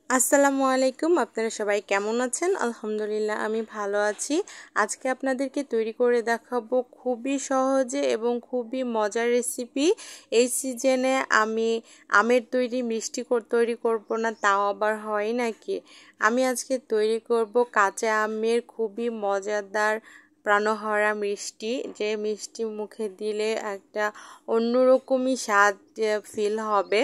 আসসালামু আলাইকুম। আপনারা সবাই কেমন আছেন? আলহামদুলিল্লাহ আমি ভালো আছি। আজকে আপনাদেরকে তৈরি করে দেখাবো খুবই সহজে এবং খুবই মজার রেসিপি। এই সিজনে আমি আমের তৈরি মিষ্টি তৈরি করব না, তাও আবার হয় নাকি? আমি আজকে তৈরি করব কাঁচা আমের খুবই মজাদার প্রাণহরা মিষ্টি, যে মিষ্টি মুখে দিলে একটা অন্যরকমই স্বাদ ফিল হবে।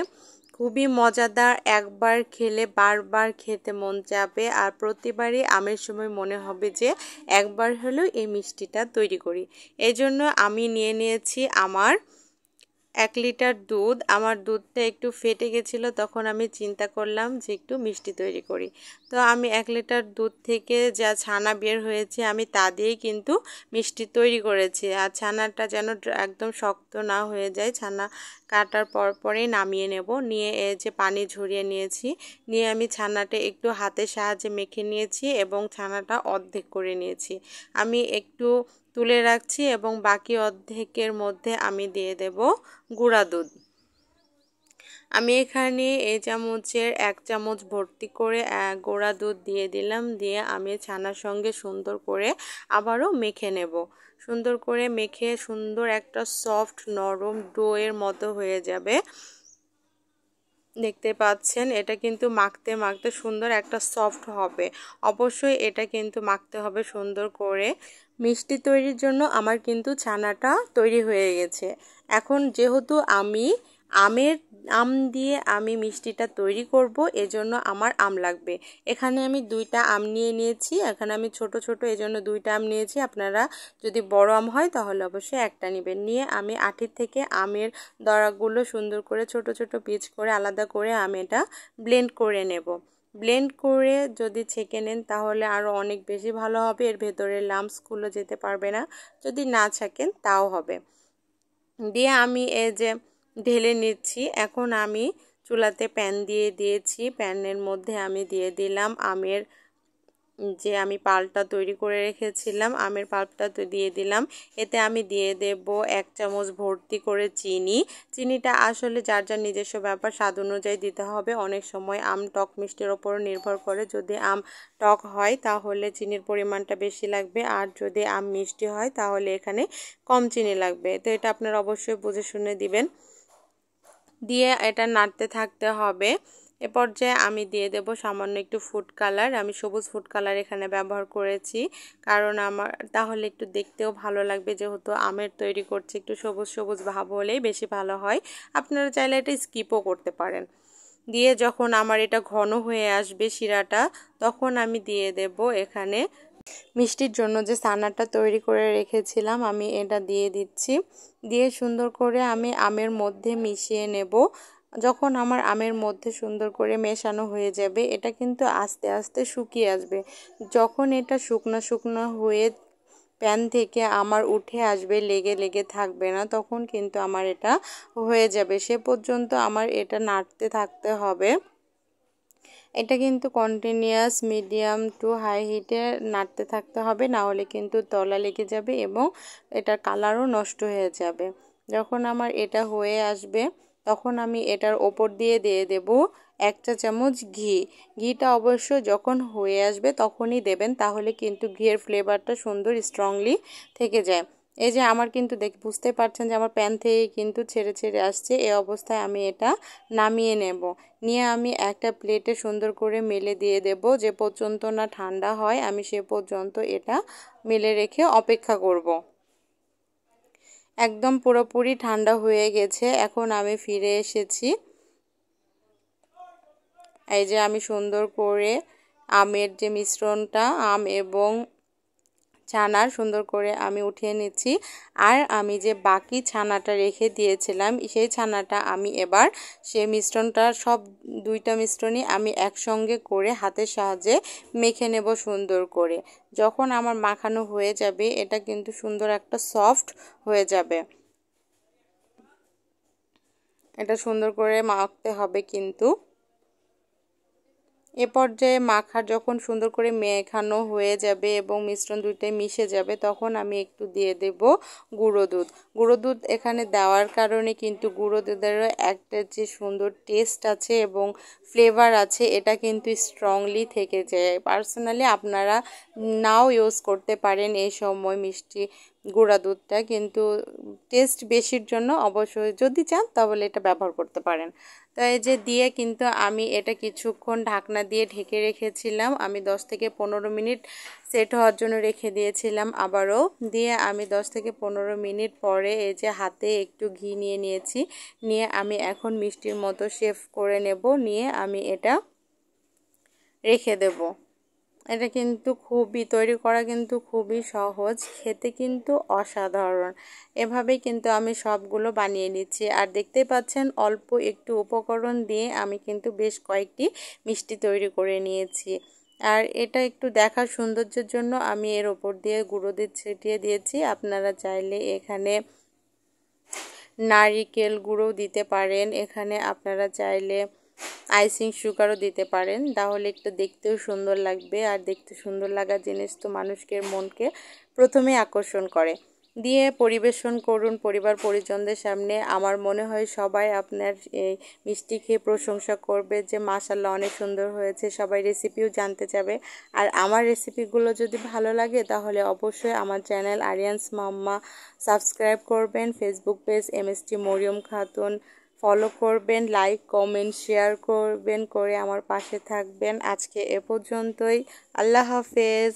খুবই মজাদার, একবার খেলে বারবার খেতে মন যাবে আর প্রতিবারই আমের সময় মনে হবে যে একবার হলেও এই মিষ্টিটা তৈরি করি। এই জন্য আমি নিয়ে নিয়েছি আমার 1 লিটার দুধ। আমার দুধটা একটু ফেটে গেছিলো, তখন আমি চিন্তা করলাম যে একটু মিষ্টি তৈরি করি। তো আমি 1 লিটার দুধ থেকে যা ছানা বের হয়েছে আমি তা দিয়েই কিন্তু মিষ্টি তৈরি করেছি। আর ছানাটা যেন একদম শক্ত না হয়ে যায়, ছানা কাটার পরেই নামিয়ে নেব। নিয়ে যে পানি ঝরিয়ে নিয়েছি, নিয়ে আমি ছানাটা একটু হাতের সাহায্যে মেখে নিয়েছি এবং ছানাটা অর্ধেক করে নিয়েছি। আমি একটু তুলে রাখছি এবং বাকি অর্ধেকের মধ্যে আমি দিয়ে দেব গুঁড়া দুধ। আমি এখানে এই চামচের 1 চামচ ভর্তি করে গুঁড়া দুধ দিয়ে দিলাম। দিয়ে আমি ছানার সঙ্গে সুন্দর করে আবারও মেখে নেব। সুন্দর করে মেখে সুন্দর একটা সফট নরম ডোয়ের মতো হয়ে যাবে। দেখতে পাচ্ছেন এটা কিন্তু মাখতে মাখতে সুন্দর একটা সফট হবে। অবশ্যই এটা কিন্তু মাখতে হবে সুন্দর করে। মিষ্টি তৈরির জন্য আমার কিন্তু ছানাটা তৈরি হয়ে গেছে। এখন যেহেতু আমি আম দিয়ে আমি মিষ্টিটা তৈরি করব, এজন্য আমার আম লাগবে। এখানে আমি 2টা আম নিয়ে নিয়েছি। এখানে আমি ছোট ছোট এজন্য 2টা আম নিয়েছি। আপনারা যদি বড় আম হয় তাহলে অবশ্যই একটা নেবেন। নিয়ে আমি আটি থেকে আমের দড়াগুলো সুন্দর করে ছোট ছোট পিস করে আলাদা করে আমি এটা ব্লেন্ড করে নেব। ব্লেন্ড করে যদি ছেঁকে নেন তাহলে আরও অনেক বেশি ভালো হবে, এর ভেতরে লাম্পসগুলো যেতে পারবে না। যদি না ছাঁকেন তাও হবে। দিয়ে আমি এই যে ঢেলে নিচ্ছি। এখন আমি চুলাতে প্যান দিয়ে দিয়েছি। প্যানের মধ্যে আমি দিয়ে দিলাম আমের যে আমি পাল্পটা তৈরি করে রেখেছিলাম, আমের পাল্পটা তো দিয়ে দিলাম। এতে আমি দিয়ে দেব 1 চামচ ভর্তি করে চিনি। চিনিটা আসলে যার যার নিজস্ব ব্যাপার, স্বাদ অনুযায়ী দিতে হবে। অনেক সময় আম টক মিষ্টির ওপর নির্ভর করে। যদি আম টক হয় তাহলে চিনির পরিমাণটা বেশি লাগবে, আর যদি আম মিষ্টি হয় তাহলে এখানে কম চিনি লাগবে। তো এটা আপনারা অবশ্যই বুঝে শুনে দিবেন। দিয়ে এটা নাড়তে থাকতে হবে। এ পর্যায়ে আমি দিয়ে দেব সামান্য একটু ফুড কালার। আমি সবুজ ফুড কালার এখানে ব্যবহার করেছি, কারণ আমার তাহলে একটু দেখতেও ভালো লাগবে। যেহেতু আমের তৈরি করছি, একটু সবুজ সবুজ ভাব হলেই বেশি ভালো হয়। আপনারা চাইলে এটা স্কিপও করতে পারেন। দিয়ে যখন আমার এটা ঘন হয়ে আসবে শিরাটা, তখন আমি দিয়ে দেব এখানে মিষ্টির জন্য যে ছানাটা তৈরি করে রেখেছিলাম, আমি এটা দিয়ে দিচ্ছি। দিয়ে সুন্দর করে আমি আমের মধ্যে মিশিয়ে নেব। যখন আমার আমের মধ্যে সুন্দর করে মেশানো হয়ে যাবে, এটা কিন্তু আস্তে আস্তে শুকিয়ে আসবে। যখন এটা শুকনো শুকনো হয়ে প্যান থেকে আমার উঠে আসবে, লেগে লেগে থাকবে না, তখন কিন্তু আমার এটা হয়ে যাবে। সে পর্যন্ত আমার এটা নাড়তে থাকতে হবে। এটা কিন্তু কন্টিনিউয়াস মিডিয়াম টু হাই হিটে নাড়তে থাকতে হবে, না হলে কিন্তু তলা লেগে যাবে এবং এটার কালারও নষ্ট হয়ে যাবে। যখন আমার এটা হয়ে আসবে, তখন আমি এটার ওপর দিয়ে দেব 1 চা চামচ ঘি। ঘিটা অবশ্য যখন হয়ে আসবে তখনই দেবেন, তাহলে কিন্তু ঘিয়ের ফ্লেভারটা সুন্দর স্ট্রংলি থেকে যায়। এই যে আমার কিন্তু বুঝতে পারছেন যে আমার প্যান থেকে কিন্তু ছেড়ে ছেড়ে আসছে। এই অবস্থায় আমি এটা নামিয়ে নেব। নিয়ে আমি একটা প্লেটে সুন্দর করে মেলে দিয়ে দেব। যে পর্যন্ত না ঠান্ডা হয় আমি সে পর্যন্ত এটা মেলে রেখে অপেক্ষা করব। একদম পুরোপুরি ঠান্ডা হয়ে গেছে। এখন আমি ফিরে এসেছি। এই যে আমি সুন্দর করে আমের যে মিশ্রণটা, আম এবং ছানার সুন্দর করে আমি উঠিয়ে নিচ্ছি। আর আমি যে বাকি ছানাটা রেখে দিয়েছিলাম, সেই ছানাটা আমি এবার সেই মিশ্রণটা সব 2টা মিশ্রণই আমি একসঙ্গে করে হাতের সাহায্যে মেখে নেব সুন্দর করে। যখন আমার মাখানো হয়ে যাবে, এটা কিন্তু সুন্দর একটা সফট হয়ে যাবে। এটা সুন্দর করে মাখতে হবে কিন্তু। এ পর্যায়ে মাখা যখন সুন্দর করে মেখানো হয়ে যাবে এবং মিশ্রণ দুইটাই মিশে যাবে, তখন আমি একটু দিয়ে দেব গুঁড়ো দুধ। গুঁড়ো দুধ এখানে দেওয়ার কারণে কিন্তু গুঁড়ো দুধেরও একটা যে সুন্দর টেস্ট আছে এবং ফ্লেভার আছে, এটা কিন্তু স্ট্রংলি থেকে যায়। পার্সোনালি আপনারা নাও ইউজ করতে পারেন এই সময় মিষ্টি গুঁড়া দুধটা, কিন্তু টেস্ট বেশির জন্য অবশ্যই যদি চান তাহলে এটা ব্যবহার করতে পারেন। তো এই যে দিয়ে কিন্তু আমি এটা কিছুক্ষণ ঢাকনা দিয়ে ঢেকে রেখেছিলাম। আমি 10 থেকে 15 মিনিট সেট হওয়ার জন্য রেখে দিয়েছিলাম। আবারও দিয়ে আমি 10 থেকে 15 মিনিট পরে এই যে হাতে একটু ঘি নিয়ে নিয়েছি, নিয়ে আমি এখন মিষ্টির মতো শেপ করে নেব, নিয়ে আমি এটা রেখে দেব। এটা কিন্তু তৈরি করা কিন্তু খুবই সহজ, খেতে কিন্তু অসাধারণ। এভাবেই কিন্তু আমি সবগুলো বানিয়ে নিচ্ছি। আর দেখতেই পাচ্ছেন অল্প একটু উপকরণ দিয়ে আমি কিন্তু বেশ কয়েকটি মিষ্টি তৈরি করে নিয়েছি। আর এটা একটু দেখার সৌন্দর্যের জন্য আমি এর ওপর দিয়ে গুঁড়ো দুধ ছিটিয়ে দিয়েছি। আপনারা চাইলে এখানে নারিকেল গুঁড়ো দিতে পারেন, এখানে আপনারা চাইলে আইসিং সুগারও দিতে পারেন, তাহলে একটু দেখতেও সুন্দর লাগবে। আর দেখতে সুন্দর লাগা জিনিস তো মানুষকে মনকে প্রথমে আকর্ষণ করে। দিয়ে পরিবেশন করুন পরিবার পরিজনদের সামনে। আমার মনে হয় সবাই আপনার এই মিষ্টি খেয়ে প্রশংসা করবে যে মাশাআল্লাহ অনেক সুন্দর হয়েছে, সবাই রেসিপিও জানতে চাবে। আর আমার রেসিপিগুলো যদি ভালো লাগে তাহলে অবশ্যই আমার চ্যানেল আরিয়ান্স মাম্মা সাবস্ক্রাইব করবেন, Facebook page MST Mariyam Khatun follow করবেন, লাইক কমেন্ট শেয়ার করবেন, করে আমার পাশে থাকবেন। আজকে এ পর্যন্তই, আল্লাহ হাফেজ।